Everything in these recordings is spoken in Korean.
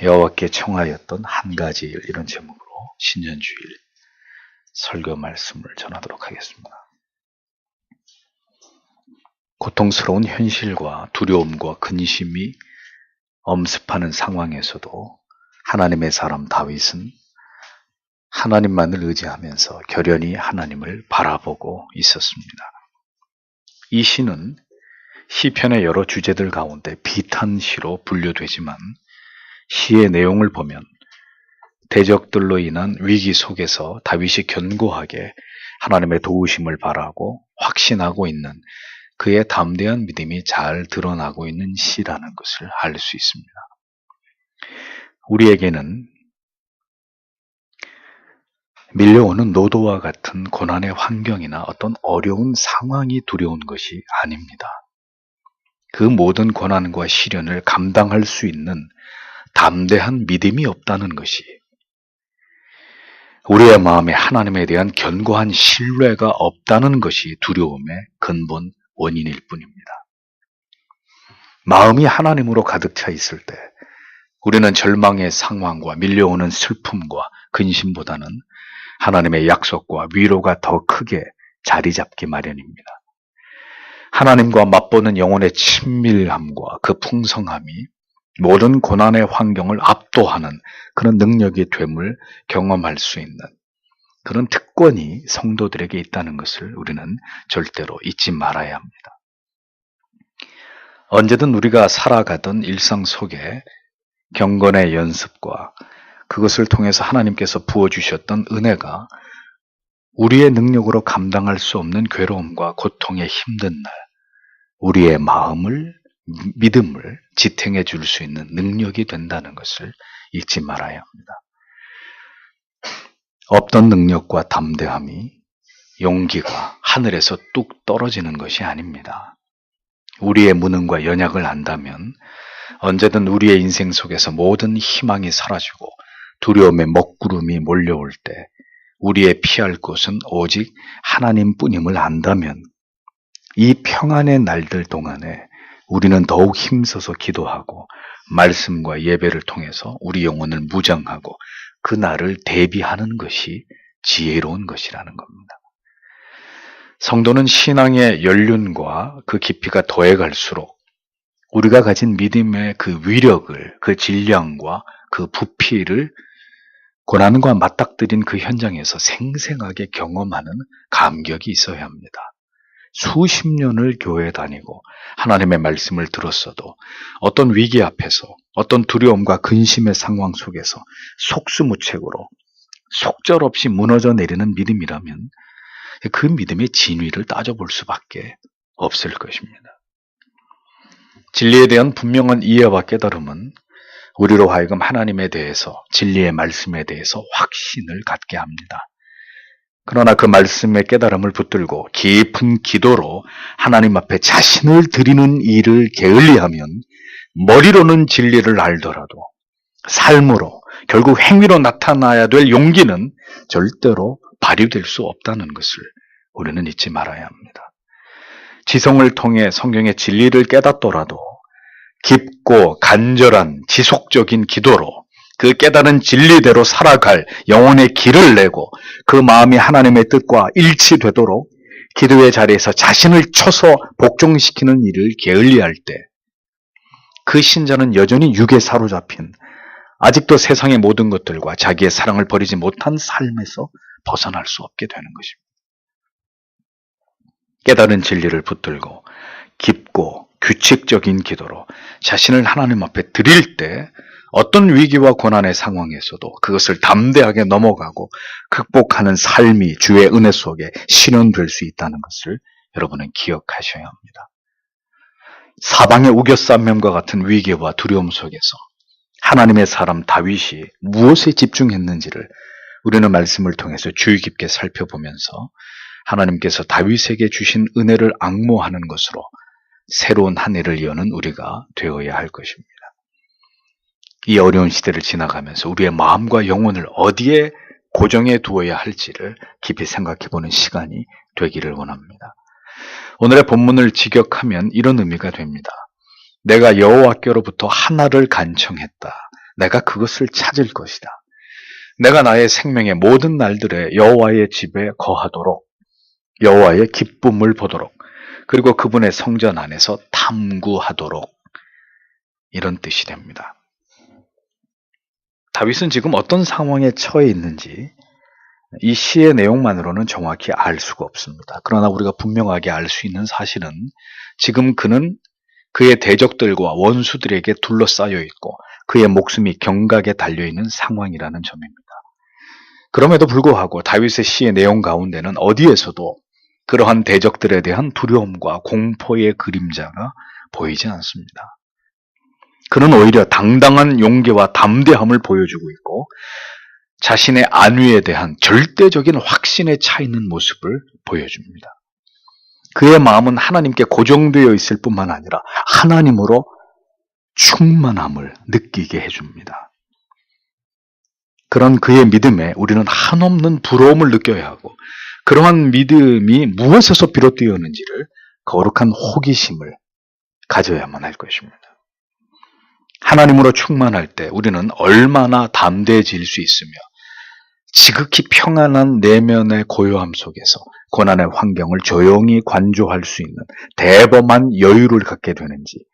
여호와께 청하였던 한 가지 일, 이런 제목으로 신년주일 설교 말씀을 전하도록 하겠습니다. 고통스러운 현실과 두려움과 근심이 엄습하는 상황에서도 하나님의 사람 다윗은 하나님만을 의지하면서 결연히 하나님을 바라보고 있었습니다. 이 시는 시편의 여러 주제들 가운데 비탄시로 분류되지만 시의 내용을 보면 대적들로 인한 위기 속에서 다윗이 견고하게 하나님의 도우심을 바라고 확신하고 있는 그의 담대한 믿음이 잘 드러나고 있는 시라는 것을 알 수 있습니다. 우리에게는 밀려오는 노도와 같은 고난의 환경이나 어떤 어려운 상황이 두려운 것이 아닙니다. 그 모든 고난과 시련을 감당할 수 있는 담대한 믿음이 없다는 것이 우리의 마음에 하나님에 대한 견고한 신뢰가 없다는 것이 두려움의 근본 원인일 뿐입니다. 마음이 하나님으로 가득 차 있을 때 우리는 절망의 상황과 밀려오는 슬픔과 근심보다는 하나님의 약속과 위로가 더 크게 자리 잡기 마련입니다. 하나님과 맛보는 영혼의 친밀함과 그 풍성함이 모든 고난의 환경을 압도하는 그런 능력이 됨을 경험할 수 있는 그런 특권이 성도들에게 있다는 것을 우리는 절대로 잊지 말아야 합니다. 언제든 우리가 살아가던 일상 속에 경건의 연습과 그것을 통해서 하나님께서 부어주셨던 은혜가 우리의 능력으로 감당할 수 없는 괴로움과 고통에 힘든 날 우리의 마음을 믿음을 지탱해 줄 수 있는 능력이 된다는 것을 잊지 말아야 합니다. 없던 능력과 담대함이 용기가 하늘에서 뚝 떨어지는 것이 아닙니다. 우리의 무능과 연약을 안다면 언제든 우리의 인생 속에서 모든 희망이 사라지고 두려움의 먹구름이 몰려올 때 우리의 피할 곳은 오직 하나님뿐임을 안다면 이 평안의 날들 동안에 우리는 더욱 힘써서 기도하고 말씀과 예배를 통해서 우리 영혼을 무장하고 그 날을 대비하는 것이 지혜로운 것이라는 겁니다. 성도는 신앙의 연륜과 그 깊이가 더해갈수록 우리가 가진 믿음의 그 위력을, 그 질량과 그 부피를 고난과 맞닥뜨린 그 현장에서 생생하게 경험하는 감격이 있어야 합니다. 수십 년을 교회에 다니고 하나님의 말씀을 들었어도 어떤 위기 앞에서 어떤 두려움과 근심의 상황 속에서 속수무책으로 속절없이 무너져 내리는 믿음이라면 그 믿음의 진위를 따져볼 수밖에 없을 것입니다. 진리에 대한 분명한 이해와 깨달음은 우리로 하여금 하나님에 대해서 진리의 말씀에 대해서 확신을 갖게 합니다. 그러나 그 말씀의 깨달음을 붙들고 깊은 기도로 하나님 앞에 자신을 드리는 일을 게을리하면 머리로는 진리를 알더라도 삶으로 결국 행위로 나타나야 될 용기는 절대로 발휘될 수 없다는 것을 우리는 잊지 말아야 합니다. 지성을 통해 성경의 진리를 깨닫더라도 깊고 간절한 지속적인 기도로 그 깨달은 진리대로 살아갈 영혼의 길을 내고 그 마음이 하나님의 뜻과 일치되도록 기도의 자리에서 자신을 쳐서 복종시키는 일을 게을리할 때 그 신자는 여전히 육에 사로잡힌 아직도 세상의 모든 것들과 자기의 사랑을 버리지 못한 삶에서 벗어날 수 없게 되는 것입니다. 깨달은 진리를 붙들고 깊고 규칙적인 기도로 자신을 하나님 앞에 드릴 때 어떤 위기와 고난의 상황에서도 그것을 담대하게 넘어가고 극복하는 삶이 주의 은혜 속에 실현될 수 있다는 것을 여러분은 기억하셔야 합니다. 사방의 우겨쌈면과 같은 위기와 두려움 속에서 하나님의 사람 다윗이 무엇에 집중했는지를 우리는 말씀을 통해서 주의 깊게 살펴보면서 하나님께서 다윗에게 주신 은혜를 앙모하는 것으로 새로운 한 해를 여는 우리가 되어야 할 것입니다. 이 어려운 시대를 지나가면서 우리의 마음과 영혼을 어디에 고정해 두어야 할지를 깊이 생각해보는 시간이 되기를 원합니다. 오늘의 본문을 직역하면 이런 의미가 됩니다. 내가 여호와께로부터 하나를 간청했다. 내가 그것을 찾을 것이다. 내가 나의 생명의 모든 날들에 여호와의 집에 거하도록, 여호와의 기쁨을 보도록, 그리고 그분의 성전 안에서 탐구하도록, 이런 뜻이 됩니다. 다윗은 지금 어떤 상황에 처해 있는지 이 시의 내용만으로는 정확히 알 수가 없습니다. 그러나 우리가 분명하게 알 수 있는 사실은 지금 그는 그의 대적들과 원수들에게 둘러싸여 있고 그의 목숨이 경각에 달려있는 상황이라는 점입니다. 그럼에도 불구하고 다윗의 시의 내용 가운데는 어디에서도 그러한 대적들에 대한 두려움과 공포의 그림자가 보이지 않습니다. 그는 오히려 당당한 용기와 담대함을 보여주고 있고 자신의 안위에 대한 절대적인 확신에 차 있는 모습을 보여줍니다. 그의 마음은 하나님께 고정되어 있을 뿐만 아니라 하나님으로 충만함을 느끼게 해줍니다. 그런 그의 믿음에 우리는 한없는 부러움을 느껴야 하고 그러한 믿음이 무엇에서 비롯되었는지를 거룩한 호기심을 가져야만 할 것입니다. 하나님으로 충만할 때 우리는 얼마나 담대해질 수 있으며 지극히 평안한 내면의 고요함 속에서 고난의 환경을 조용히 관조할 수 있는 대범한 여유를 갖게 되는지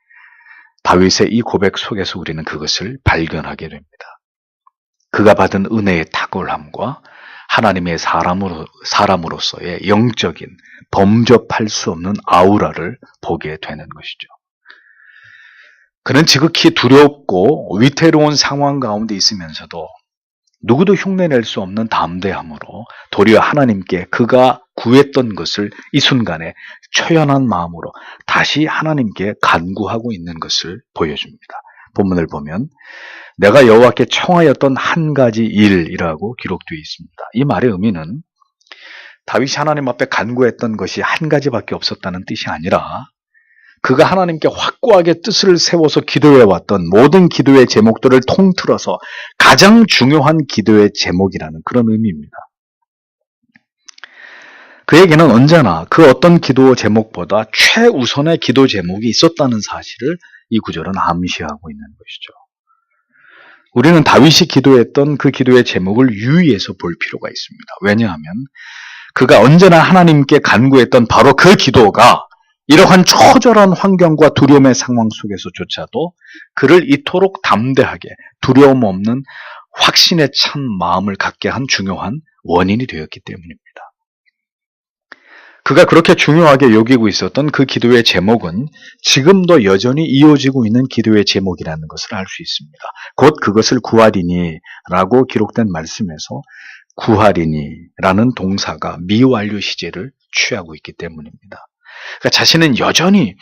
다윗의 이 고백 속에서 우리는 그것을 발견하게 됩니다. 그가 받은 은혜의 탁월함과 하나님의 사람으로서의 영적인 범접할 수 없는 아우라를 보게 되는 것이죠. 그는 지극히 두렵고 위태로운 상황 가운데 있으면서도 누구도 흉내낼 수 없는 담대함으로 도리어 하나님께 그가 구했던 것을 이 순간에 초연한 마음으로 다시 하나님께 간구하고 있는 것을 보여줍니다. 본문을 보면 내가 여호와께 청하였던 한 가지 일이라고 기록되어 있습니다. 이 말의 의미는 다윗이 하나님 앞에 간구했던 것이 한 가지밖에 없었다는 뜻이 아니라 그가 하나님께 확고하게 뜻을 세워서 기도해왔던 모든 기도의 제목들을 통틀어서 가장 중요한 기도의 제목이라는 그런 의미입니다. 그에게는 언제나 그 어떤 기도 제목보다 최우선의 기도 제목이 있었다는 사실을 이 구절은 암시하고 있는 것이죠. 우리는 다윗이 기도했던 그 기도의 제목을 유의해서 볼 필요가 있습니다. 왜냐하면 그가 언제나 하나님께 간구했던 바로 그 기도가 이러한 처절한 환경과 두려움의 상황 속에서조차도 그를 이토록 담대하게 두려움 없는 확신에 찬 마음을 갖게 한 중요한 원인이 되었기 때문입니다. 그가 그렇게 중요하게 여기고 있었던 그 기도의 제목은 지금도 여전히 이어지고 있는 기도의 제목이라는 것을 알 수 있습니다. 곧 그것을 구하리니라고 기록된 말씀에서 구하리니라는 동사가 미완료 시제를 취하고 있기 때문입니다. 그러니까 자신은 여전히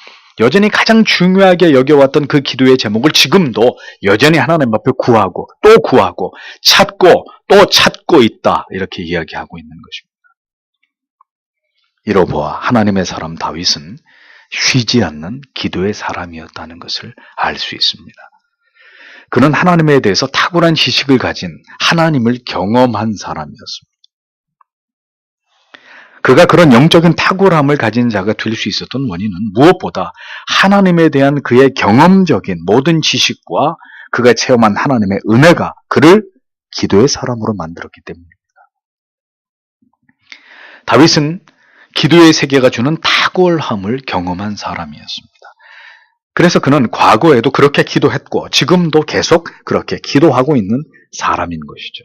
가장 중요하게 여겨왔던 그 기도의 제목을 지금도 여전히 하나님 앞에 구하고 또 구하고 찾고 또 찾고 있다 이렇게 이야기하고 있는 것입니다. 이로 보아 하나님의 사람 다윗은 쉬지 않는 기도의 사람이었다는 것을 알 수 있습니다. 그는 하나님에 대해서 탁월한 지식을 가진 하나님을 경험한 사람이었습니다. 그가 그런 영적인 탁월함을 가진 자가 될 수 있었던 원인은 무엇보다 하나님에 대한 그의 경험적인 모든 지식과 그가 체험한 하나님의 은혜가 그를 기도의 사람으로 만들었기 때문입니다. 다윗은 기도의 세계가 주는 탁월함을 경험한 사람이었습니다. 그래서 그는 과거에도 그렇게 기도했고 지금도 계속 그렇게 기도하고 있는 사람인 것이죠.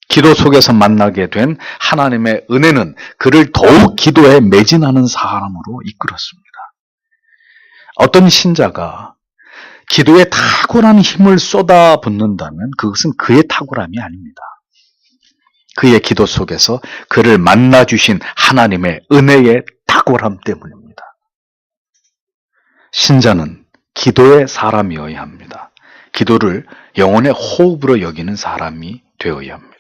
기도 속에서 만나게 된 하나님의 은혜는 그를 더욱 기도에 매진하는 사람으로 이끌었습니다. 어떤 신자가 기도에 탁월한 힘을 쏟아붓는다면 그것은 그의 탁월함이 아닙니다. 그의 기도 속에서 그를 만나주신 하나님의 은혜의 탁월함 때문입니다. 신자는 기도의 사람이어야 합니다. 기도를 영혼의 호흡으로 여기는 사람이 되어야 합니다.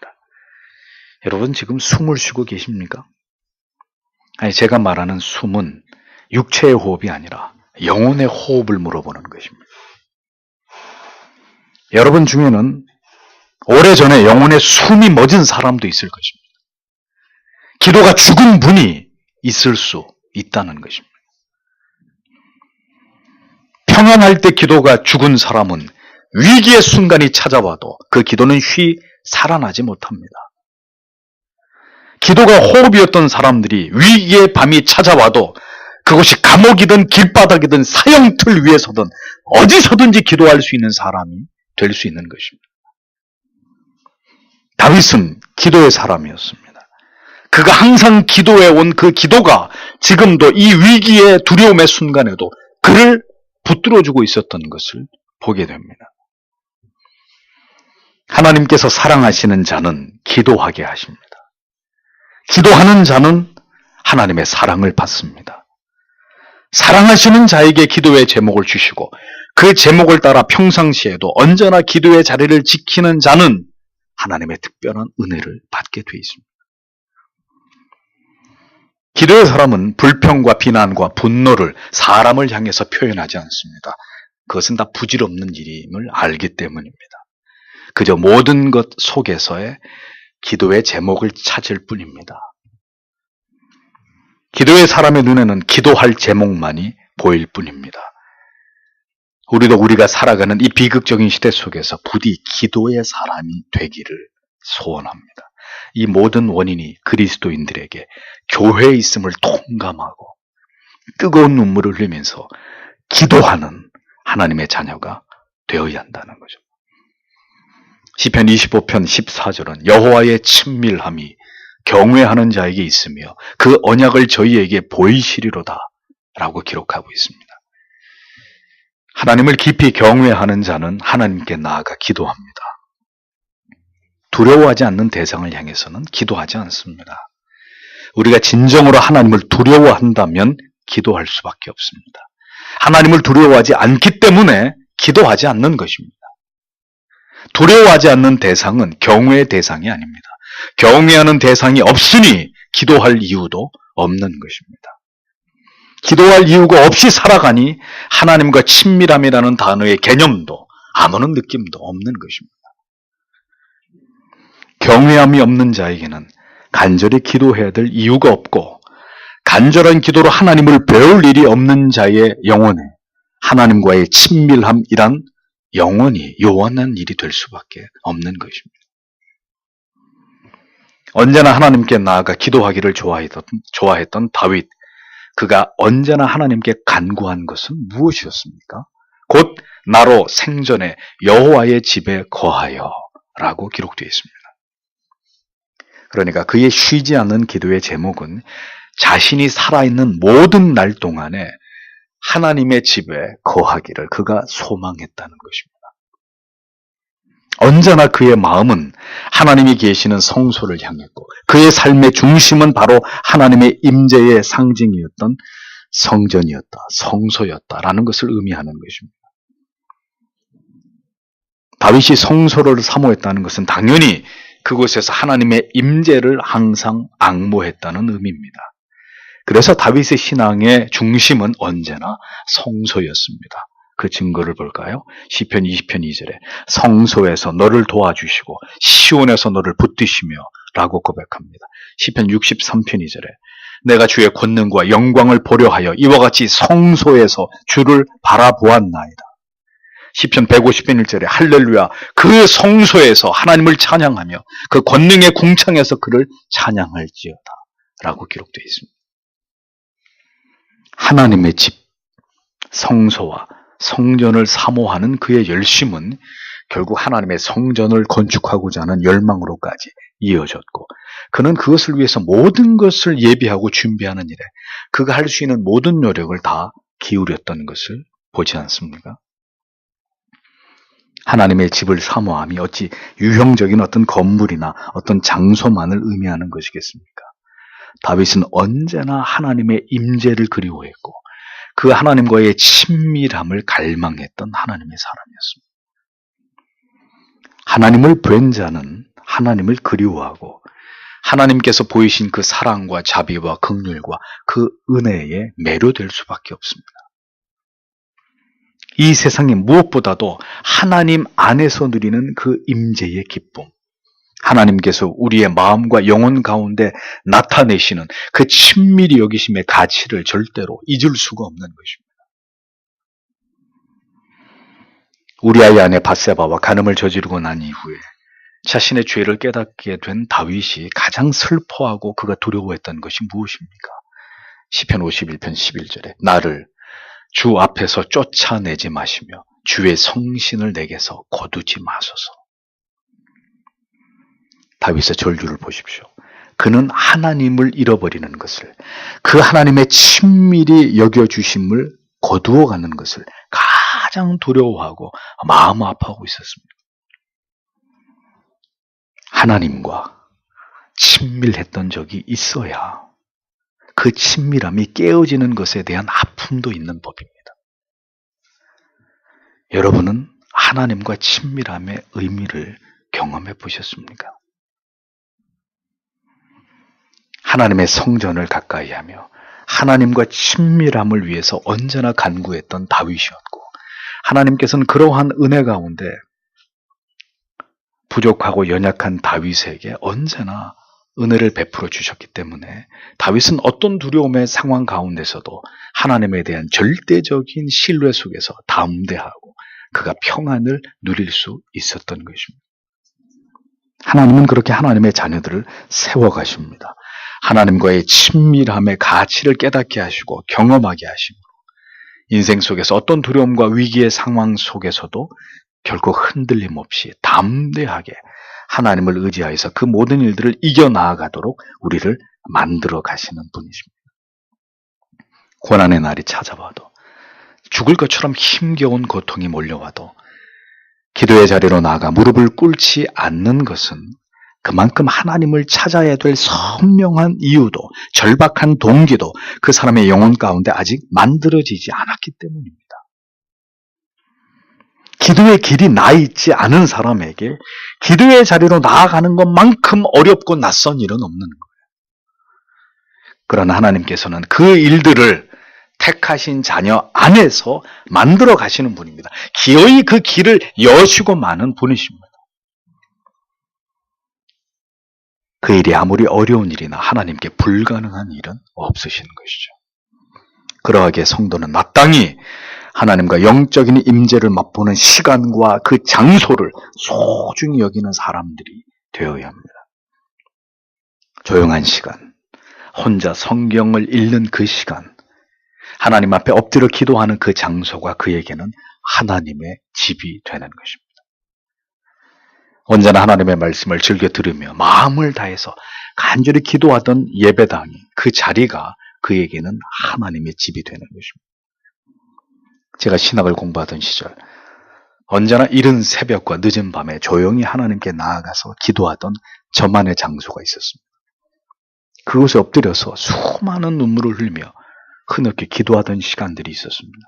여러분 지금 숨을 쉬고 계십니까? 아니 제가 말하는 숨은 육체의 호흡이 아니라 영혼의 호흡을 물어보는 것입니다. 여러분 중에는 오래전에 영혼의 숨이 멎은 사람도 있을 것입니다. 기도가 죽은 분이 있을 수 있다는 것입니다. 평안할 때 기도가 죽은 사람은 위기의 순간이 찾아와도 그 기도는 쉬 살아나지 못합니다. 기도가 호흡이었던 사람들이 위기의 밤이 찾아와도 그것이 감옥이든 길바닥이든 사형틀 위에서든 어디서든지 기도할 수 있는 사람이 될 수 있는 것입니다. 다윗은 기도의 사람이었습니다. 그가 항상 기도해 온 그 기도가 지금도 이 위기의 두려움의 순간에도 그를 붙들어주고 있었던 것을 보게 됩니다. 하나님께서 사랑하시는 자는 기도하게 하십니다. 기도하는 자는 하나님의 사랑을 받습니다. 사랑하시는 자에게 기도의 제목을 주시고 그 제목을 따라 평상시에도 언제나 기도의 자리를 지키는 자는 하나님의 특별한 은혜를 받게 되어 있습니다. 기도의 사람은 불평과 비난과 분노를 사람을 향해서 표현하지 않습니다. 그것은 다 부질없는 일임을 알기 때문입니다. 그저 모든 것 속에서의 기도의 제목을 찾을 뿐입니다. 기도의 사람의 눈에는 기도할 제목만이 보일 뿐입니다. 우리도 우리가 살아가는 이 비극적인 시대 속에서 부디 기도의 사람이 되기를 소원합니다. 이 모든 원인이 그리스도인들에게 교회에 있음을 통감하고 뜨거운 눈물을 흘리면서 기도하는 하나님의 자녀가 되어야 한다는 거죠. 시편 25편 14절은 여호와의 친밀함이 경외하는 자에게 있으며 그 언약을 저희에게 보이시리로다 라고 기록하고 있습니다. 하나님을 깊이 경외하는 자는 하나님께 나아가 기도합니다. 두려워하지 않는 대상을 향해서는 기도하지 않습니다. 우리가 진정으로 하나님을 두려워한다면 기도할 수밖에 없습니다. 하나님을 두려워하지 않기 때문에 기도하지 않는 것입니다. 두려워하지 않는 대상은 경외의 대상이 아닙니다. 경외하는 대상이 없으니 기도할 이유도 없는 것입니다. 기도할 이유가 없이 살아가니 하나님과 친밀함이라는 단어의 개념도 아무런 느낌도 없는 것입니다. 경외함이 없는 자에게는 간절히 기도해야 될 이유가 없고 간절한 기도로 하나님을 배울 일이 없는 자의 영혼에 하나님과의 친밀함이란 영원히 요원한 일이 될 수밖에 없는 것입니다. 언제나 하나님께 나아가 기도하기를 좋아했던 다윗, 그가 언제나 하나님께 간구한 것은 무엇이었습니까? 곧 나로 생전에 여호와의 집에 거하여 라고 기록되어 있습니다. 그러니까 그의 쉬지 않는 기도의 제목은 자신이 살아있는 모든 날 동안에 하나님의 집에 거하기를 그가 소망했다는 것입니다. 언제나 그의 마음은 하나님이 계시는 성소를 향했고 그의 삶의 중심은 바로 하나님의 임재의 상징이었던 성전이었다, 성소였다라는 것을 의미하는 것입니다. 다윗이 성소를 사모했다는 것은 당연히 그곳에서 하나님의 임재를 항상 앙모했다는 의미입니다. 그래서 다윗의 신앙의 중심은 언제나 성소였습니다. 그 증거를 볼까요? 시편 20편 2절에 성소에서 너를 도와주시고 시온에서 너를 붙드시며 라고 고백합니다. 시편 63편 2절에 내가 주의 권능과 영광을 보려 하여 이와 같이 성소에서 주를 바라보았나이다. 시편 150편 1절에 할렐루야 그 성소에서 하나님을 찬양하며 그 권능의 궁창에서 그를 찬양할지어다 라고 기록되어 있습니다. 하나님의 집, 성소와 성전을 사모하는 그의 열심은 결국 하나님의 성전을 건축하고자 하는 열망으로까지 이어졌고 그는 그것을 위해서 모든 것을 예비하고 준비하는 일에 그가 할 수 있는 모든 노력을 다 기울였던 것을 보지 않습니까? 하나님의 집을 사모함이 어찌 유형적인 어떤 건물이나 어떤 장소만을 의미하는 것이겠습니까? 다윗은 언제나 하나님의 임재를 그리워했고 그 하나님과의 친밀함을 갈망했던 하나님의 사람이었습니다. 하나님을 뵌 자는 하나님을 그리워하고 하나님께서 보이신 그 사랑과 자비와 긍휼과 그 은혜에 매료될 수밖에 없습니다. 이 세상에 무엇보다도 하나님 안에서 누리는 그 임재의 기쁨, 하나님께서 우리의 마음과 영혼 가운데 나타내시는 그 친밀히 여기심의 가치를 절대로 잊을 수가 없는 것입니다. 우리아의 아내 바세바와 간음을 저지르고 난 이후에 자신의 죄를 깨닫게 된 다윗이 가장 슬퍼하고 그가 두려워했던 것이 무엇입니까? 시편 51편 11절에 나를 주 앞에서 쫓아내지 마시며 주의 성신을 내게서 거두지 마소서. 다윗의 절규를 보십시오. 그는 하나님을 잃어버리는 것을, 그 하나님의 친밀히 여겨주심을 거두어가는 것을 가장 두려워하고 마음 아파하고 있었습니다. 하나님과 친밀했던 적이 있어야 그 친밀함이 깨어지는 것에 대한 아픔도 있는 법입니다. 여러분은 하나님과 친밀함의 의미를 경험해 보셨습니까? 하나님의 성전을 가까이 하며 하나님과 친밀함을 위해서 언제나 간구했던 다윗이었고, 하나님께서는 그러한 은혜 가운데 부족하고 연약한 다윗에게 언제나 은혜를 베풀어 주셨기 때문에 다윗은 어떤 두려움의 상황 가운데서도 하나님에 대한 절대적인 신뢰 속에서 담대하고 그가 평안을 누릴 수 있었던 것입니다. 하나님은 그렇게 하나님의 자녀들을 세워가십니다. 하나님과의 친밀함의 가치를 깨닫게 하시고 경험하게 하시므로 인생 속에서 어떤 두려움과 위기의 상황 속에서도 결코 흔들림 없이 담대하게 하나님을 의지하여서 그 모든 일들을 이겨나가도록 우리를 만들어 가시는 분이십니다. 고난의 날이 찾아와도, 죽을 것처럼 힘겨운 고통이 몰려와도 기도의 자리로 나아가 무릎을 꿇지 않는 것은 그만큼 하나님을 찾아야 될 선명한 이유도, 절박한 동기도 그 사람의 영혼 가운데 아직 만들어지지 않았기 때문입니다. 기도의 길이 나 있지 않은 사람에게 기도의 자리로 나아가는 것만큼 어렵고 낯선 일은 없는 거예요. 그러나 하나님께서는 그 일들을 택하신 자녀 안에서 만들어 가시는 분입니다. 기어이 그 길을 여시고 마는 분이십니다. 그 일이 아무리 어려운 일이나 하나님께 불가능한 일은 없으시는 것이죠. 그러하기에 성도는 마땅히 하나님과 영적인 임재를 맛보는 시간과 그 장소를 소중히 여기는 사람들이 되어야 합니다. 조용한 시간, 혼자 성경을 읽는 그 시간, 하나님 앞에 엎드려 기도하는 그 장소가 그에게는 하나님의 집이 되는 것입니다. 언제나 하나님의 말씀을 즐겨 들으며 마음을 다해서 간절히 기도하던 예배당이, 그 자리가 그에게는 하나님의 집이 되는 것입니다. 제가 신학을 공부하던 시절 언제나 이른 새벽과 늦은 밤에 조용히 하나님께 나아가서 기도하던 저만의 장소가 있었습니다. 그곳에 엎드려서 수많은 눈물을 흘리며 흐느끼 기도하던 시간들이 있었습니다.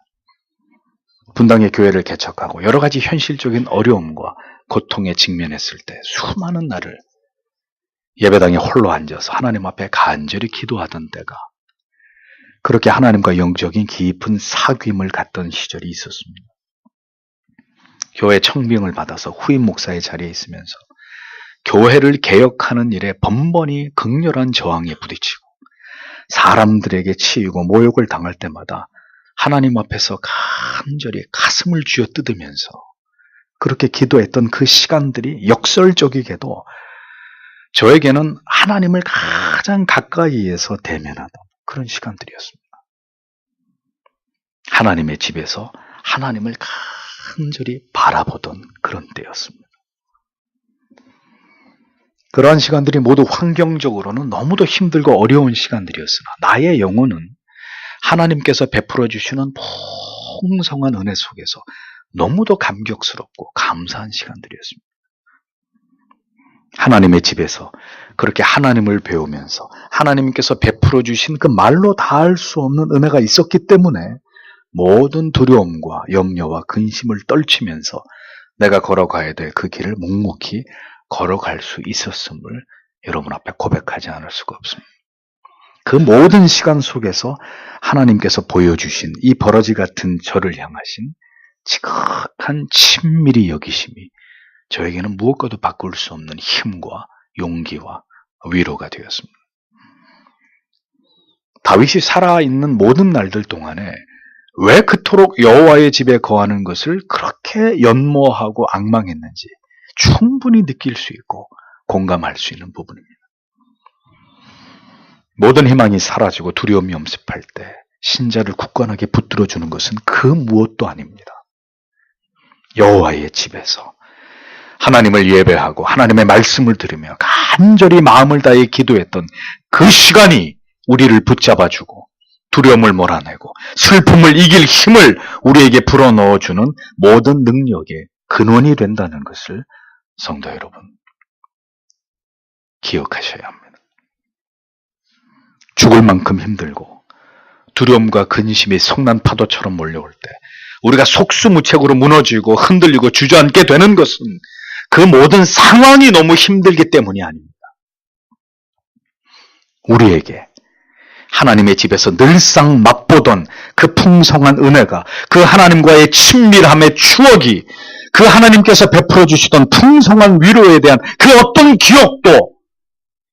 분당의 교회를 개척하고 여러 가지 현실적인 어려움과 고통에 직면했을 때 수많은 날을 예배당에 홀로 앉아서 하나님 앞에 간절히 기도하던 때가, 그렇게 하나님과 영적인 깊은 사귐을 갖던 시절이 있었습니다. 교회 청빙을 받아서 후임 목사의 자리에 있으면서 교회를 개혁하는 일에 번번이 극렬한 저항에 부딪히고 사람들에게 치이고 모욕을 당할 때마다 하나님 앞에서 간절히 가슴을 쥐어 뜯으면서 그렇게 기도했던 그 시간들이 역설적이게도 저에게는 하나님을 가장 가까이에서 대면하던 그런 시간들이었습니다. 하나님의 집에서 하나님을 간절히 바라보던 그런 때였습니다. 그러한 시간들이 모두 환경적으로는 너무도 힘들고 어려운 시간들이었으나 나의 영혼은 하나님께서 베풀어 주시는 풍성한 은혜 속에서 너무도 감격스럽고 감사한 시간들이었습니다. 하나님의 집에서 그렇게 하나님을 배우면서 하나님께서 베풀어 주신 그 말로 다할 수 없는 은혜가 있었기 때문에 모든 두려움과 염려와 근심을 떨치면서 내가 걸어가야 될 그 길을 묵묵히 걸어갈 수 있었음을 여러분 앞에 고백하지 않을 수가 없습니다. 그 모든 시간 속에서 하나님께서 보여주신 이 버러지 같은 저를 향하신 지극한 친밀히 여기심이 저에게는 무엇과도 바꿀 수 없는 힘과 용기와 위로가 되었습니다. 다윗이 살아있는 모든 날들 동안에 왜 그토록 여호와의 집에 거하는 것을 그렇게 연모하고 앙망했는지 충분히 느낄 수 있고 공감할 수 있는 부분입니다. 모든 희망이 사라지고 두려움이 엄습할 때 신자를 굳건하게 붙들어주는 것은 그 무엇도 아닙니다. 여호와의 집에서 하나님을 예배하고 하나님의 말씀을 들으며 간절히 마음을 다해 기도했던 그 시간이 우리를 붙잡아주고 두려움을 몰아내고 슬픔을 이길 힘을 우리에게 불어넣어주는 모든 능력의 근원이 된다는 것을 성도 여러분 기억하셔야 합니다. 죽을 만큼 힘들고 두려움과 근심이 성난 파도처럼 몰려올 때 우리가 속수무책으로 무너지고 흔들리고 주저앉게 되는 것은 그 모든 상황이 너무 힘들기 때문이 아닙니다. 우리에게 하나님의 집에서 늘상 맛보던 그 풍성한 은혜가, 그 하나님과의 친밀함의 추억이, 그 하나님께서 베풀어 주시던 풍성한 위로에 대한 그 어떤 기억도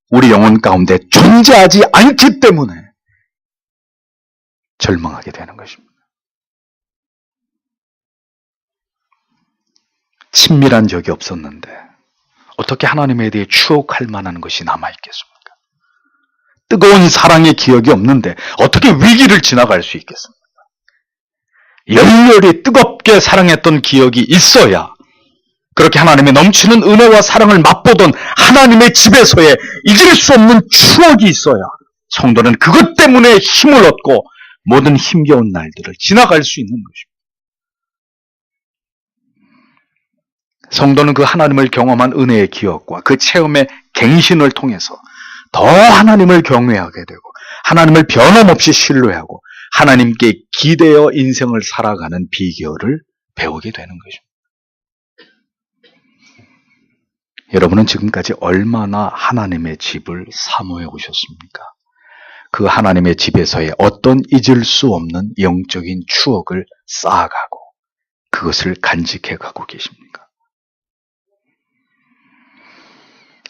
우리 영혼 가운데 존재하지 않기 때문에 절망하게 되는 것입니다. 친밀한 적이 없었는데 어떻게 하나님에 대해 추억할 만한 것이 남아있겠습니까? 뜨거운 사랑의 기억이 없는데 어떻게 위기를 지나갈 수 있겠습니까? 열렬히 뜨겁게 사랑했던 기억이 있어야 그렇게 하나님의 넘치는 은혜와 사랑을 맛보던 하나님의 집에서의 잊을 수 없는 추억이 있어야 성도는 그것 때문에 힘을 얻고 모든 힘겨운 날들을 지나갈 수 있는 것입니다. 성도는 그 하나님을 경험한 은혜의 기억과 그 체험의 갱신을 통해서 더 하나님을 경외하게 되고 하나님을 변함없이 신뢰하고 하나님께 기대어 인생을 살아가는 비결을 배우게 되는 것입니다. 여러분은 지금까지 얼마나 하나님의 집을 사모해 오셨습니까? 그 하나님의 집에서의 어떤 잊을 수 없는 영적인 추억을 쌓아가고 그것을 간직해 가고 계십니까?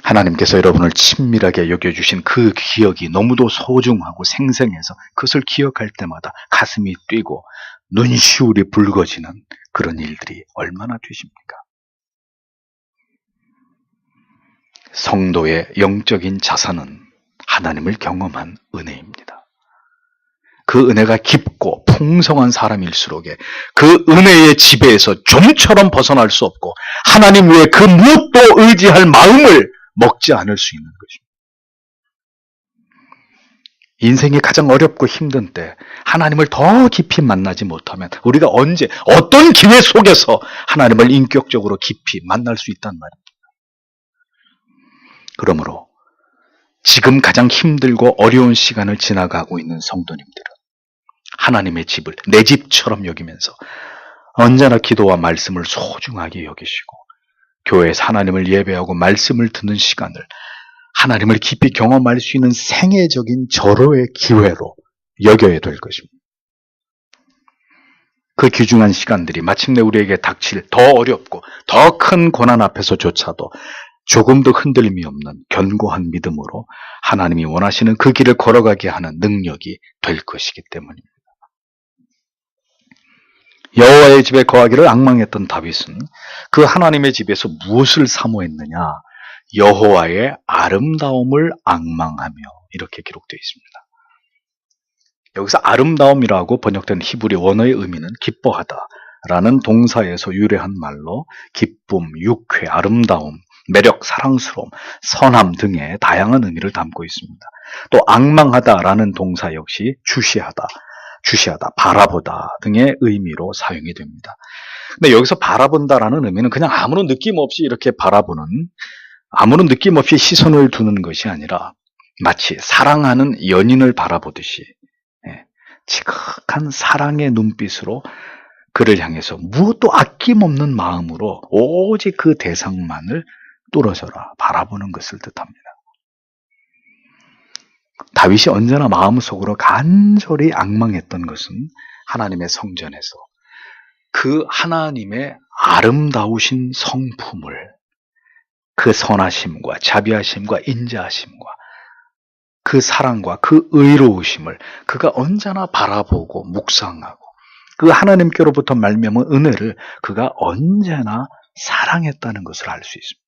하나님께서 여러분을 친밀하게 여겨주신 그 기억이 너무도 소중하고 생생해서 그것을 기억할 때마다 가슴이 뛰고 눈시울이 붉어지는 그런 일들이 얼마나 되십니까? 성도의 영적인 자산은 하나님을 경험한 은혜입니다. 그 은혜가 깊고 풍성한 사람일수록에 그 은혜의 지배에서 좀처럼 벗어날 수 없고 하나님 외에 그 무엇도 의지할 마음을 먹지 않을 수 있는 것입니다. 인생이 가장 어렵고 힘든 때 하나님을 더 깊이 만나지 못하면 우리가 언제 어떤 기회 속에서 하나님을 인격적으로 깊이 만날 수 있단 말입니다. 그러므로 지금 가장 힘들고 어려운 시간을 지나가고 있는 성도님들은 하나님의 집을 내 집처럼 여기면서 언제나 기도와 말씀을 소중하게 여기시고 교회에서 하나님을 예배하고 말씀을 듣는 시간을 하나님을 깊이 경험할 수 있는 생애적인 절호의 기회로 여겨야 될 것입니다. 그 귀중한 시간들이 마침내 우리에게 닥칠 더 어렵고 더 큰 고난 앞에서조차도 조금도 흔들림이 없는 견고한 믿음으로 하나님이 원하시는 그 길을 걸어가게 하는 능력이 될 것이기 때문입니다. 여호와의 집에 거하기를 앙망했던 다윗은 그 하나님의 집에서 무엇을 사모했느냐? 여호와의 아름다움을 앙망하며 이렇게 기록되어 있습니다. 여기서 아름다움이라고 번역된 히브리 원어의 의미는 기뻐하다라는 동사에서 유래한 말로 기쁨, 유쾌, 아름다움, 매력, 사랑스러움, 선함 등의 다양한 의미를 담고 있습니다. 또 앙망하다라는 동사 역시 주시하다, 바라보다 등의 의미로 사용이 됩니다. 근데 여기서 바라본다라는 의미는 그냥 아무런 느낌 없이 이렇게 바라보는, 아무런 느낌 없이 시선을 두는 것이 아니라 마치 사랑하는 연인을 바라보듯이 지극한 사랑의 눈빛으로 그를 향해서 무엇도 아낌없는 마음으로 오직 그 대상만을 뚫어져라 바라보는 것을 뜻합니다. 다윗이 언제나 마음속으로 간절히 앙망했던 것은 하나님의 성전에서 그 하나님의 아름다우신 성품을, 그 선하심과 자비하심과 인자하심과 그 사랑과 그 의로우심을 그가 언제나 바라보고 묵상하고 그 하나님께로부터 말미암은 은혜를 그가 언제나 사랑했다는 것을 알 수 있습니다.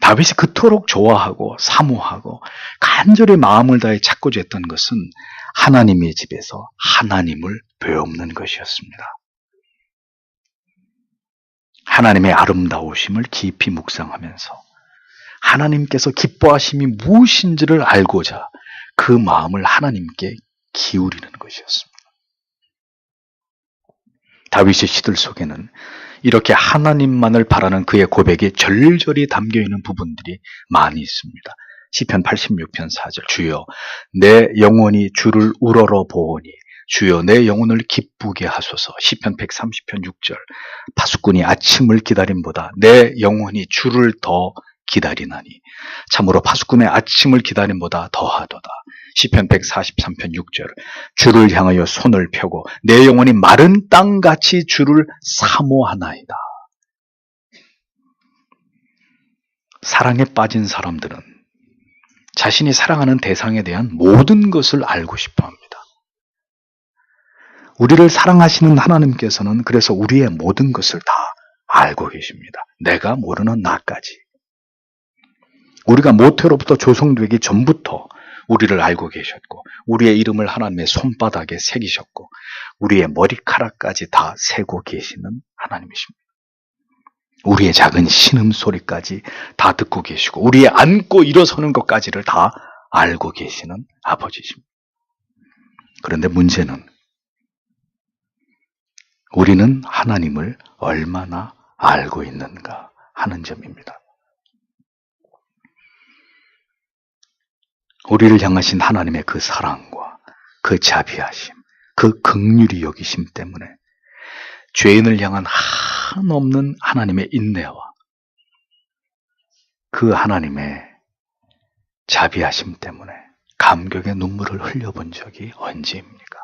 다윗이 그토록 좋아하고 사모하고 간절히 마음을 다해 찾고자 했던 것은 하나님의 집에서 하나님을 배우는 것이었습니다. 하나님의 아름다우심을 깊이 묵상하면서 하나님께서 기뻐하심이 무엇인지를 알고자 그 마음을 하나님께 기울이는 것이었습니다. 다윗의 시들 속에는 이렇게 하나님만을 바라는 그의 고백이 절절히 담겨있는 부분들이 많이 있습니다. 시편 86편 4절 주여 내 영혼이 주를 우러러 보오니 주여 내 영혼을 기쁘게 하소서. 시편 130편 6절 파수꾼이 아침을 기다림보다 내 영혼이 주를 더 기다리나니 참으로 파수꾼의 아침을 기다림보다 더하도다. 시편 143편 6절 주를 향하여 손을 펴고 내 영혼이 마른 땅같이 주를 사모하나이다. 사랑에 빠진 사람들은 자신이 사랑하는 대상에 대한 모든 것을 알고 싶어합니다. 우리를 사랑하시는 하나님께서는 그래서 우리의 모든 것을 다 알고 계십니다. 내가 모르는 나까지. 우리가 모태로부터 조성되기 전부터 우리를 알고 계셨고 우리의 이름을 하나님의 손바닥에 새기셨고 우리의 머리카락까지 다 세고 계시는 하나님이십니다. 우리의 작은 신음소리까지 다 듣고 계시고 우리의 앉고 일어서는 것까지를 다 알고 계시는 아버지십니다. 그런데 문제는 우리는 하나님을 얼마나 알고 있는가 하는 점입니다. 우리를 향하신 하나님의 그 사랑과 그 자비하심, 그 긍휼히 여기심 때문에 죄인을 향한 한없는 하나님의 인내와 그 하나님의 자비하심 때문에 감격의 눈물을 흘려본 적이 언제입니까?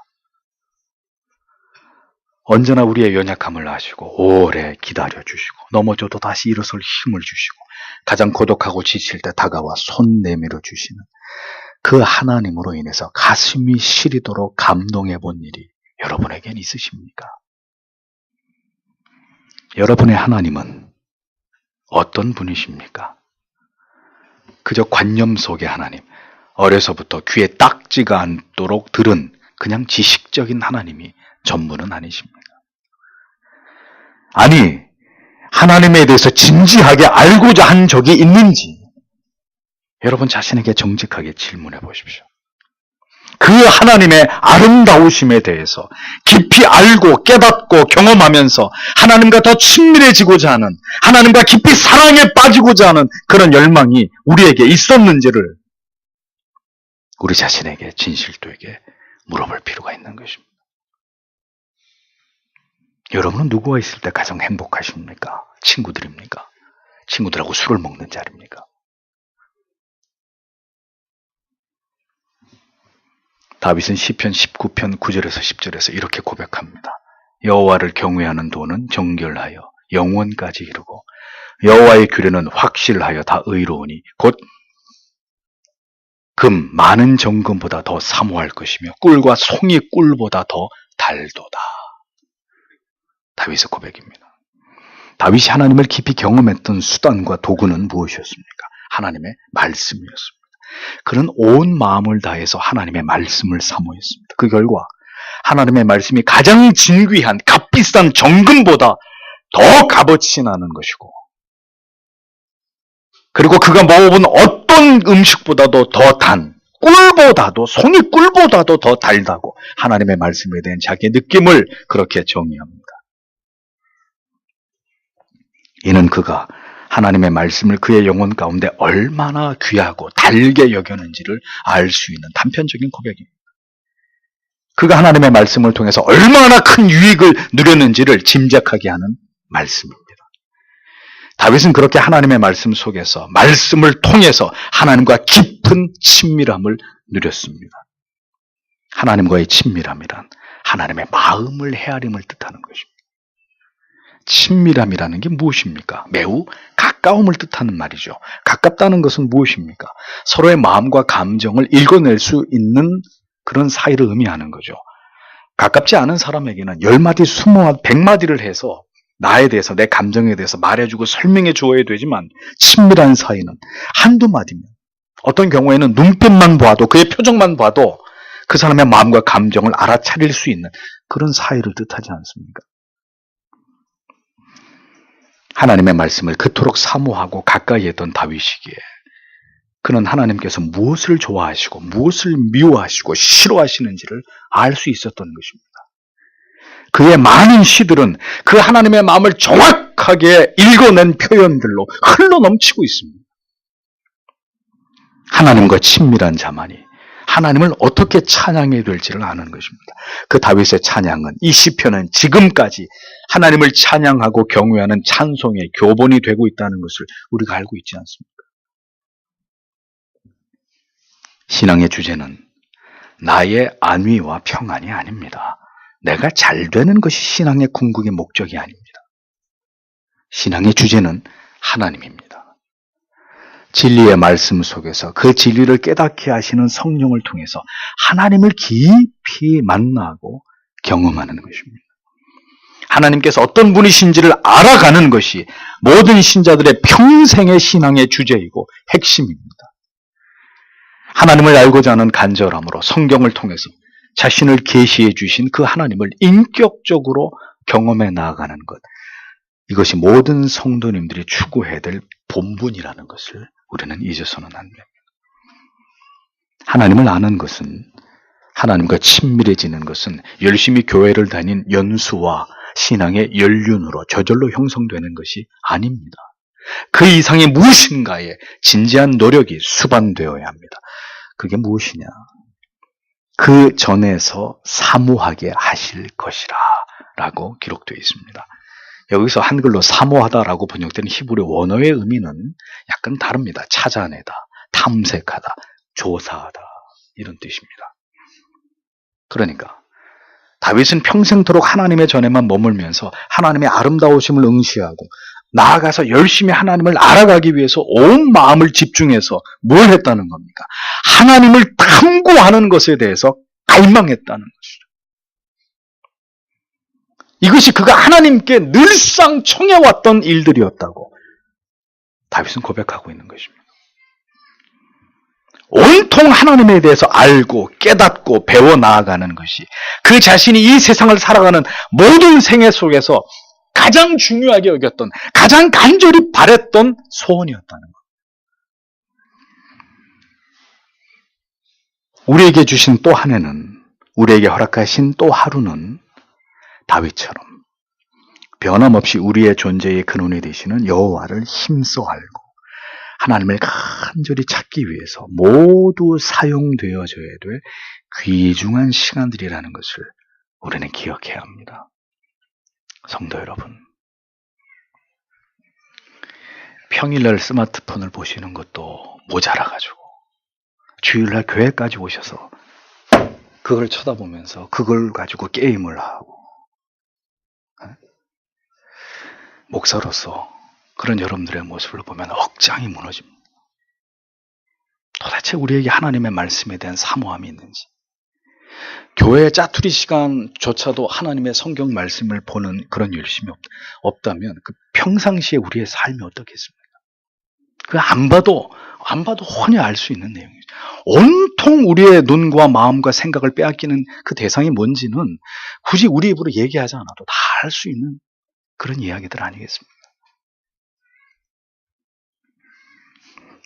언제나 우리의 연약함을 아시고 오래 기다려주시고 넘어져도 다시 일어설 힘을 주시고 가장 고독하고 지칠 때 다가와 손 내밀어 주시는 그 하나님으로 인해서 가슴이 시리도록 감동해 본 일이 여러분에겐 있으십니까? 여러분의 하나님은 어떤 분이십니까? 그저 관념 속의 하나님, 어려서부터 귀에 딱지가 않도록 들은 그냥 지식적인 하나님이 전부는 아니십니까? 아니, 하나님에 대해서 진지하게 알고자 한 적이 있는지 여러분 자신에게 정직하게 질문해 보십시오. 그 하나님의 아름다우심에 대해서 깊이 알고 깨닫고 경험하면서 하나님과 더 친밀해지고자 하는, 하나님과 깊이 사랑에 빠지고자 하는 그런 열망이 우리에게 있었는지를 우리 자신에게 진실되게 물어볼 필요가 있는 것입니다. 여러분은 누구와 있을 때 가장 행복하십니까? 친구들입니까? 친구들하고 술을 먹는 자리입니까? 다윗은 시편 19편 9절에서 10절에서 이렇게 고백합니다. 여호와를 경외하는 도는 정결하여 영원까지 이르고 여호와의 규례는 확실하여 다 의로우니 곧 금 많은 정금보다 더 사모할 것이며 꿀과 송이 꿀보다 더 달도다. 다윗의 고백입니다. 다윗이 하나님을 깊이 경험했던 수단과 도구는 무엇이었습니까? 하나님의 말씀이었습니다. 그는 온 마음을 다해서 하나님의 말씀을 사모했습니다. 그 결과 하나님의 말씀이 가장 진귀한 값비싼 정금보다 더 값어치 나는 것이고, 그리고 그가 먹어본 어떤 음식보다도 더 단, 꿀보다도, 송이 꿀보다도 더 달다고 하나님의 말씀에 대한 자기의 느낌을 그렇게 정의합니다. 이는 그가 하나님의 말씀을 그의 영혼 가운데 얼마나 귀하고 달게 여겼는지를 알 수 있는 단편적인 고백입니다. 그가 하나님의 말씀을 통해서 얼마나 큰 유익을 누렸는지를 짐작하게 하는 말씀입니다. 다윗은 그렇게 하나님의 말씀 속에서, 말씀을 통해서 하나님과 깊은 친밀함을 누렸습니다. 하나님과의 친밀함이란 하나님의 마음을 헤아림을 뜻하는 것입니다. 친밀함이라는 게 무엇입니까? 매우 가까움을 뜻하는 말이죠. 가깝다는 것은 무엇입니까? 서로의 마음과 감정을 읽어낼 수 있는 그런 사이를 의미하는 거죠. 가깝지 않은 사람에게는 10마디, 20마디, 100마디를 해서 나에 대해서, 내 감정에 대해서 말해주고 설명해 주어야 되지만 친밀한 사이는 한두 마디면, 어떤 경우에는 눈빛만 봐도, 그의 표정만 봐도 그 사람의 마음과 감정을 알아차릴 수 있는 그런 사이를 뜻하지 않습니까? 하나님의 말씀을 그토록 사모하고 가까이 했던 다윗이기에 그는 하나님께서 무엇을 좋아하시고 무엇을 미워하시고 싫어하시는지를 알 수 있었던 것입니다. 그의 많은 시들은 그 하나님의 마음을 정확하게 읽어낸 표현들로 흘러넘치고 있습니다. 하나님과 친밀한 자만이 하나님을 어떻게 찬양해야 될지를 아는 것입니다. 그 다윗의 찬양은, 이 시편은 지금까지 하나님을 찬양하고 경외하는 찬송의 교본이 되고 있다는 것을 우리가 알고 있지 않습니까? 신앙의 주제는 나의 안위와 평안이 아닙니다. 내가 잘 되는 것이 신앙의 궁극의 목적이 아닙니다. 신앙의 주제는 하나님입니다. 진리의 말씀 속에서 그 진리를 깨닫게 하시는 성령을 통해서 하나님을 깊이 만나고 경험하는 것입니다. 하나님께서 어떤 분이신지를 알아가는 것이 모든 신자들의 평생의 신앙의 주제이고 핵심입니다. 하나님을 알고자 하는 간절함으로 성경을 통해서 자신을 계시해 주신 그 하나님을 인격적으로 경험해 나아가는 것, 이것이 모든 성도님들이 추구해야 될 본분이라는 것을 우리는 잊어서는 안 됩니다. 하나님을 아는 것은, 하나님과 친밀해지는 것은 열심히 교회를 다닌 연수와 신앙의 연륜으로 저절로 형성되는 것이 아닙니다. 그 이상의 무엇인가에 진지한 노력이 수반되어야 합니다. 그게 무엇이냐? 그 전에서 사모하게 하실 것이라 라고 기록되어 있습니다. 여기서 한글로 사모하다라고 번역된 히브리 원어의 의미는 약간 다릅니다. 찾아내다, 탐색하다, 조사하다, 이런 뜻입니다. 그러니까 다윗은 평생토록 하나님의 전에만 머물면서 하나님의 아름다우심을 응시하고 나아가서 열심히 하나님을 알아가기 위해서 온 마음을 집중해서 뭘 했다는 겁니까? 하나님을 탐구하는 것에 대해서 갈망했다는 것이죠. 이것이 그가 하나님께 늘상 청해왔던 일들이었다고 다윗은 고백하고 있는 것입니다. 온통 하나님에 대해서 알고 깨닫고 배워 나아가는 것이 그 자신이 이 세상을 살아가는 모든 생애 속에서 가장 중요하게 여겼던, 가장 간절히 바랬던 소원이었다는 것. 우리에게 주신 또 한 해는, 우리에게 허락하신 또 하루는 다윗처럼 변함없이 우리의 존재의 근원이 되시는 여호와를 힘써 알고 하나님을 간절히 찾기 위해서 모두 사용되어져야 될 귀중한 시간들이라는 것을 우리는 기억해야 합니다. 성도 여러분, 평일날 스마트폰을 보시는 것도 모자라가지고 주일날 교회까지 오셔서 그걸 쳐다보면서 그걸 가지고 게임을 하고, 목사로서 그런 여러분들의 모습을 보면 억장이 무너집니다. 도대체 우리에게 하나님의 말씀에 대한 사모함이 있는지, 교회 짜투리 시간조차도 하나님의 성경 말씀을 보는 그런 열심이 없다면 그 평상시에 우리의 삶이 어떻겠습니까? 그 안 봐도 훤히 알 수 있는 내용이죠. 온통 우리의 눈과 마음과 생각을 빼앗기는 그 대상이 뭔지는 굳이 우리 입으로 얘기하지 않아도 다 알 수 있는 그런 이야기들 아니겠습니까?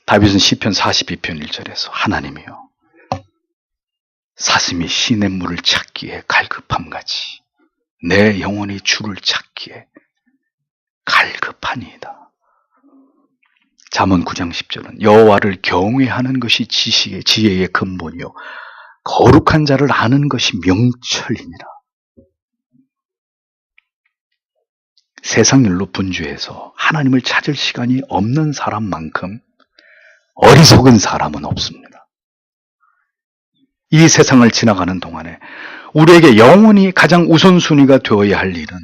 다윗은 시편 42편 1절에서 하나님이여 사슴이 시냇물을 찾기에 갈급함같이 내 영혼이 주를 찾기에 갈급하니이다. 잠언 9장 10절은 여호와를 경외하는 것이 지혜의 근본이요 거룩한 자를 아는 것이 명철이니라. 세상 일로 분주해서 하나님을 찾을 시간이 없는 사람만큼 어리석은 사람은 없습니다. 이 세상을 지나가는 동안에 우리에게 영원히 가장 우선순위가 되어야 할 일은,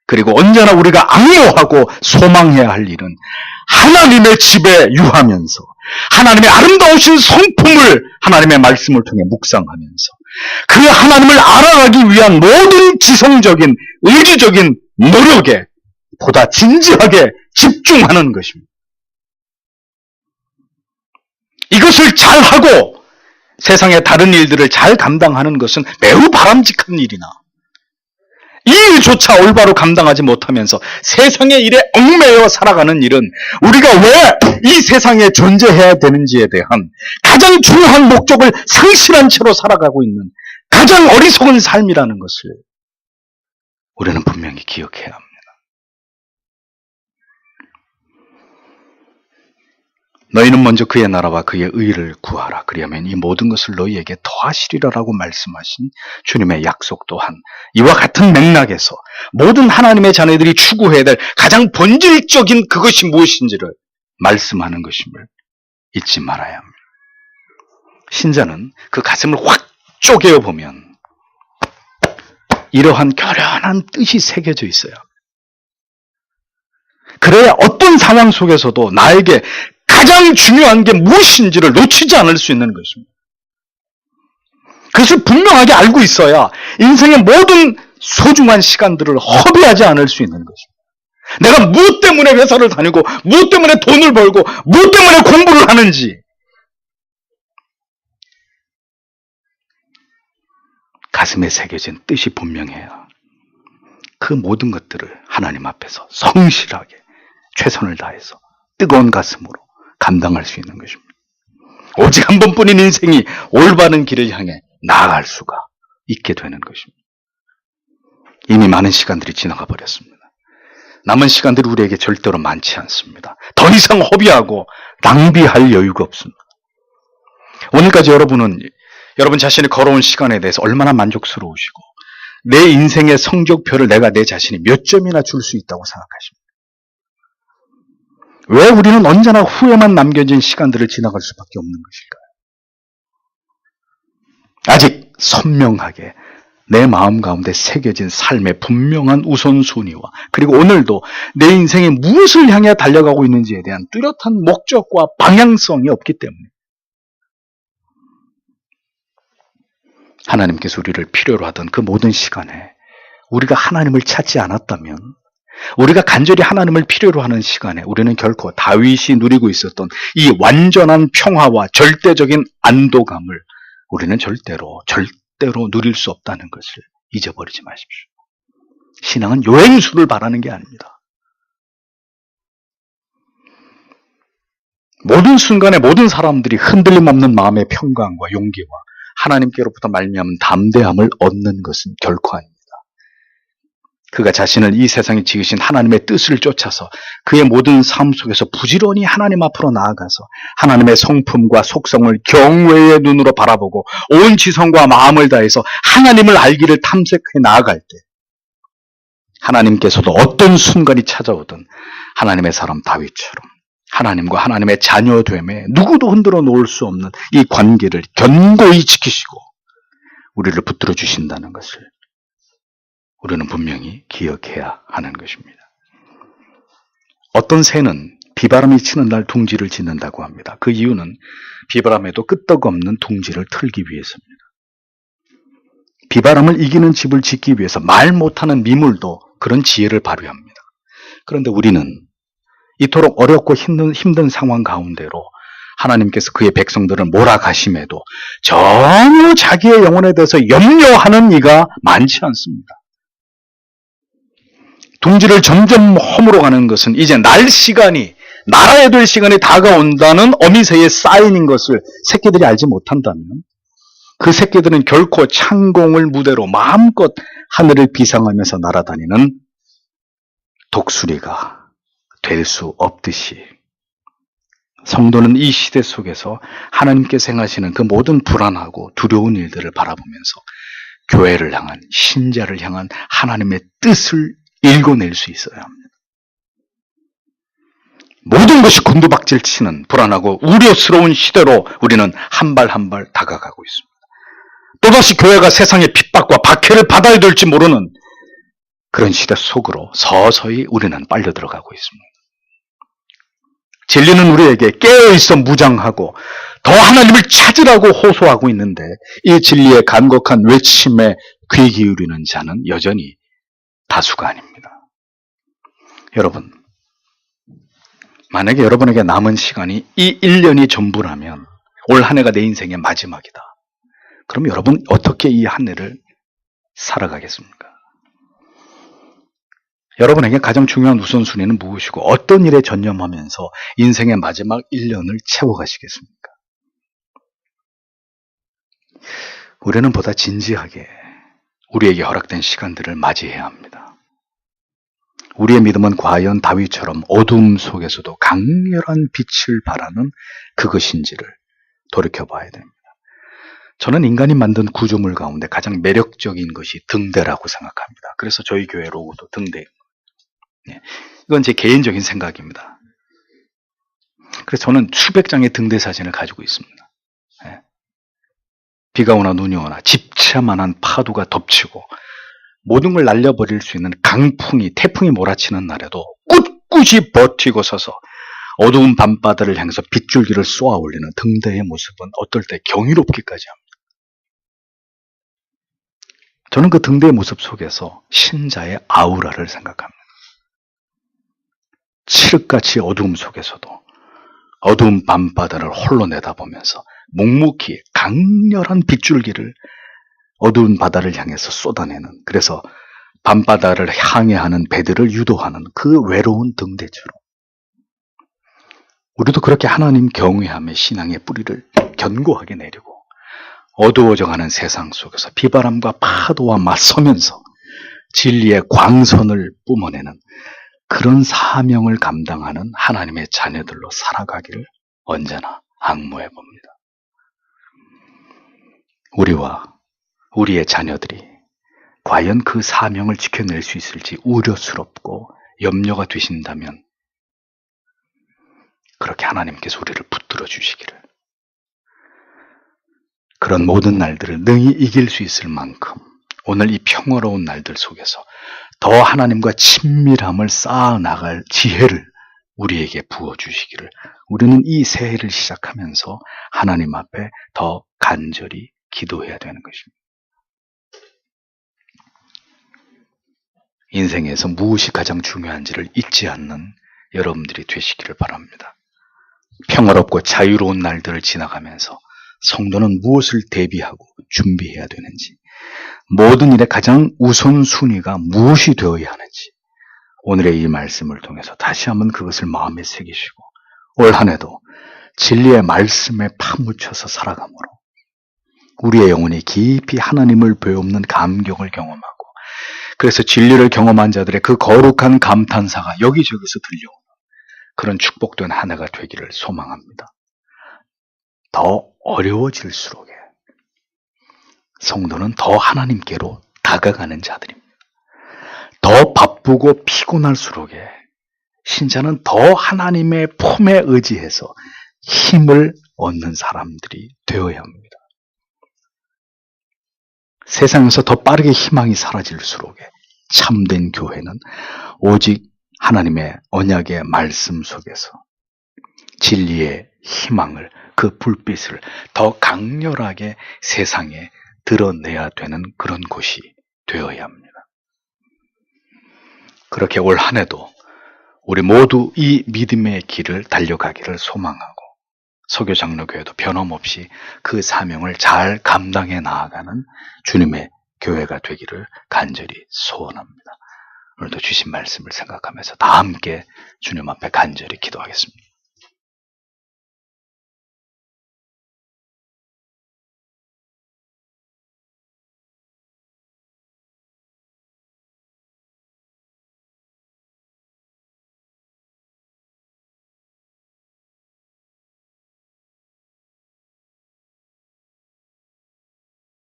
그리고 언제나 우리가 악모하고 소망해야 할 일은 하나님의 집에 유하면서 하나님의 아름다우신 성품을 하나님의 말씀을 통해 묵상하면서 그 하나님을 알아가기 위한 모든 지성적인 의지적인 노력에 보다 진지하게 집중하는 것입니다. 이것을 잘하고 세상의 다른 일들을 잘 감당하는 것은 매우 바람직한 일이나 이 일조차 올바로 감당하지 못하면서 세상의 일에 얽매여 살아가는 일은 우리가 왜 이 세상에 존재해야 되는지에 대한 가장 중요한 목적을 상실한 채로 살아가고 있는 가장 어리석은 삶이라는 것을 우리는 분명히 기억해야 합니다. 너희는 먼저 그의 나라와 그의 의를 구하라. 그리하면 이 모든 것을 너희에게 더하시리라라고 말씀하신 주님의 약속 또한 이와 같은 맥락에서 모든 하나님의 자녀들이 추구해야 될 가장 본질적인 그것이 무엇인지를 말씀하는 것임을 잊지 말아야 합니다. 신자는 그 가슴을 확 쪼개어 보면 이러한 결연한 뜻이 새겨져 있어요. 그래야 어떤 상황 속에서도 나에게 가장 중요한 게 무엇인지를 놓치지 않을 수 있는 것입니다. 그것을 분명하게 알고 있어야 인생의 모든 소중한 시간들을 허비하지 않을 수 있는 것입니다. 내가 무엇 때문에 회사를 다니고 무엇 때문에 돈을 벌고 무엇 때문에 공부를 하는지 가슴에 새겨진 뜻이 분명해야 그 모든 것들을 하나님 앞에서 성실하게 최선을 다해서 뜨거운 가슴으로 감당할 수 있는 것입니다. 오직 한 번뿐인 인생이 올바른 길을 향해 나아갈 수가 있게 되는 것입니다. 이미 많은 시간들이 지나가 버렸습니다. 남은 시간들이 우리에게 절대로 많지 않습니다. 더 이상 허비하고 낭비할 여유가 없습니다. 오늘까지 여러분은 여러분 자신이 걸어온 시간에 대해서 얼마나 만족스러우시고 내 인생의 성적표를 내가 내 자신이 몇 점이나 줄 수 있다고 생각하십니까? 왜 우리는 언제나 후회만 남겨진 시간들을 지나갈 수밖에 없는 것일까요? 아직 선명하게 내 마음 가운데 새겨진 삶의 분명한 우선순위와 그리고 오늘도 내 인생에 무엇을 향해 달려가고 있는지에 대한 뚜렷한 목적과 방향성이 없기 때문에 하나님께서 우리를 필요로 하던 그 모든 시간에 우리가 하나님을 찾지 않았다면 우리가 간절히 하나님을 필요로 하는 시간에 우리는 결코 다윗이 누리고 있었던 이 완전한 평화와 절대적인 안도감을 우리는 절대로 누릴 수 없다는 것을 잊어버리지 마십시오. 신앙은 요행수를 바라는 게 아닙니다. 모든 순간에 모든 사람들이 흔들림 없는 마음의 평강과 용기와 하나님께로부터 말미암은 담대함을 얻는 것은 결코 아닙니다. 그가 자신을 이 세상에 지으신 하나님의 뜻을 쫓아서 그의 모든 삶 속에서 부지런히 하나님 앞으로 나아가서 하나님의 성품과 속성을 경외의 눈으로 바라보고 온 지성과 마음을 다해서 하나님을 알기를 탐색해 나아갈 때 하나님께서도 어떤 순간이 찾아오든 하나님의 사람 다윗처럼 하나님과 하나님의 자녀됨에 누구도 흔들어 놓을 수 없는 이 관계를 견고히 지키시고 우리를 붙들어 주신다는 것을 우리는 분명히 기억해야 하는 것입니다. 어떤 새는 비바람이 치는 날 둥지를 짓는다고 합니다. 그 이유는 비바람에도 끄떡없는 둥지를 틀기 위해서입니다. 비바람을 이기는 집을 짓기 위해서 말 못하는 미물도 그런 지혜를 발휘합니다. 그런데 우리는 이토록 어렵고 힘든 상황 가운데로 하나님께서 그의 백성들을 몰아가심에도 전혀 자기의 영혼에 대해서 염려하는 이가 많지 않습니다. 둥지를 점점 허물어 가는 것은 이제 날아야 될 시간이 다가온다는 어미새의 사인인 것을 새끼들이 알지 못한다면 그 새끼들은 결코 창공을 무대로 마음껏 하늘을 비상하면서 날아다니는 독수리가 될 수 없듯이 성도는 이 시대 속에서 하나님께서 행하시는 그 모든 불안하고 두려운 일들을 바라보면서 교회를 향한, 신자를 향한 하나님의 뜻을 읽어낼 수 있어야 합니다. 모든 것이 곤두박질 치는 불안하고 우려스러운 시대로 우리는 한 발 한 발 다가가고 있습니다. 또다시 교회가 세상의 핍박과 박해를 받아야 될지 모르는 그런 시대 속으로 서서히 우리는 빨려 들어가고 있습니다. 진리는 우리에게 깨어있어 무장하고 더 하나님을 찾으라고 호소하고 있는데 이 진리의 간곡한 외침에 귀 기울이는 자는 여전히 다수가 아닙니다. 여러분, 만약에 여러분에게 남은 시간이 이 1년이 전부라면 올 한 해가 내 인생의 마지막이다. 그럼 여러분 어떻게 이 한 해를 살아가겠습니까? 여러분에게 가장 중요한 우선순위는 무엇이고 어떤 일에 전념하면서 인생의 마지막 1년을 채워가시겠습니까? 우리는 보다 진지하게 우리에게 허락된 시간들을 맞이해야 합니다. 우리의 믿음은 과연 다윗처럼 어두움 속에서도 강렬한 빛을 발하는 그것인지를 돌이켜봐야 됩니다. 저는 인간이 만든 구조물 가운데 가장 매력적인 것이 등대라고 생각합니다. 그래서 저희 교회 로고도 등대. 이건 제 개인적인 생각입니다. 그래서 저는 수백 장의 등대 사진을 가지고 있습니다. 비가 오나 눈이 오나 집차만한 파도가 덮치고 모든 걸 날려버릴 수 있는 강풍이, 태풍이 몰아치는 날에도 꿋꿋이 버티고 서서 어두운 밤바다를 향해서 빗줄기를 쏘아 올리는 등대의 모습은 어떨 때 경이롭기까지 합니다. 저는 그 등대의 모습 속에서 신자의 아우라를 생각합니다. 칠흑같이 어두움 속에서도 어두운 밤바다를 홀로 내다보면서 묵묵히 강렬한 빗줄기를 어두운 바다를 향해서 쏟아내는, 그래서 밤바다를 항해하는 배들을 유도하는 그 외로운 등대처럼 우리도 그렇게 하나님 경외함의 신앙의 뿌리를 견고하게 내리고 어두워져가는 세상 속에서 비바람과 파도와 맞서면서 진리의 광선을 뿜어내는 그런 사명을 감당하는 하나님의 자녀들로 살아가기를 언제나 앙모해 봅니다. 우리와 우리의 자녀들이 과연 그 사명을 지켜낼 수 있을지 우려스럽고 염려가 되신다면 그렇게 하나님께서 우리를 붙들어 주시기를, 그런 모든 날들을 능히 이길 수 있을 만큼 오늘 이 평화로운 날들 속에서 더 하나님과 친밀함을 쌓아나갈 지혜를 우리에게 부어주시기를, 우리는 이 새해를 시작하면서 하나님 앞에 더 간절히 기도해야 되는 것입니다. 인생에서 무엇이 가장 중요한지를 잊지 않는 여러분들이 되시기를 바랍니다. 평화롭고 자유로운 날들을 지나가면서 성도는 무엇을 대비하고 준비해야 되는지, 모든 일의 가장 우선순위가 무엇이 되어야 하는지 오늘의 이 말씀을 통해서 다시 한번 그것을 마음에 새기시고 올 한 해도 진리의 말씀에 파묻혀서 살아가므로 우리의 영혼이 깊이 하나님을 배우는 감격을 경험하고, 그래서 진리를 경험한 자들의 그 거룩한 감탄사가 여기저기서 들려오는 그런 축복된 한 해가 되기를 소망합니다. 더 어려워질수록 성도는 더 하나님께로 다가가는 자들입니다. 더 바쁘고 피곤할수록 신자는 더 하나님의 품에 의지해서 힘을 얻는 사람들이 되어야 합니다. 세상에서 더 빠르게 희망이 사라질수록 참된 교회는 오직 하나님의 언약의 말씀 속에서 진리의 희망을, 그 불빛을 더 강렬하게 세상에 드러내야 되는 그런 곳이 되어야 합니다. 그렇게 올 한 해도 우리 모두 이 믿음의 길을 달려가기를 소망하고 서교장로교회도 변함없이 그 사명을 잘 감당해 나아가는 주님의 교회가 되기를 간절히 소원합니다. 오늘도 주신 말씀을 생각하면서 다 함께 주님 앞에 간절히 기도하겠습니다.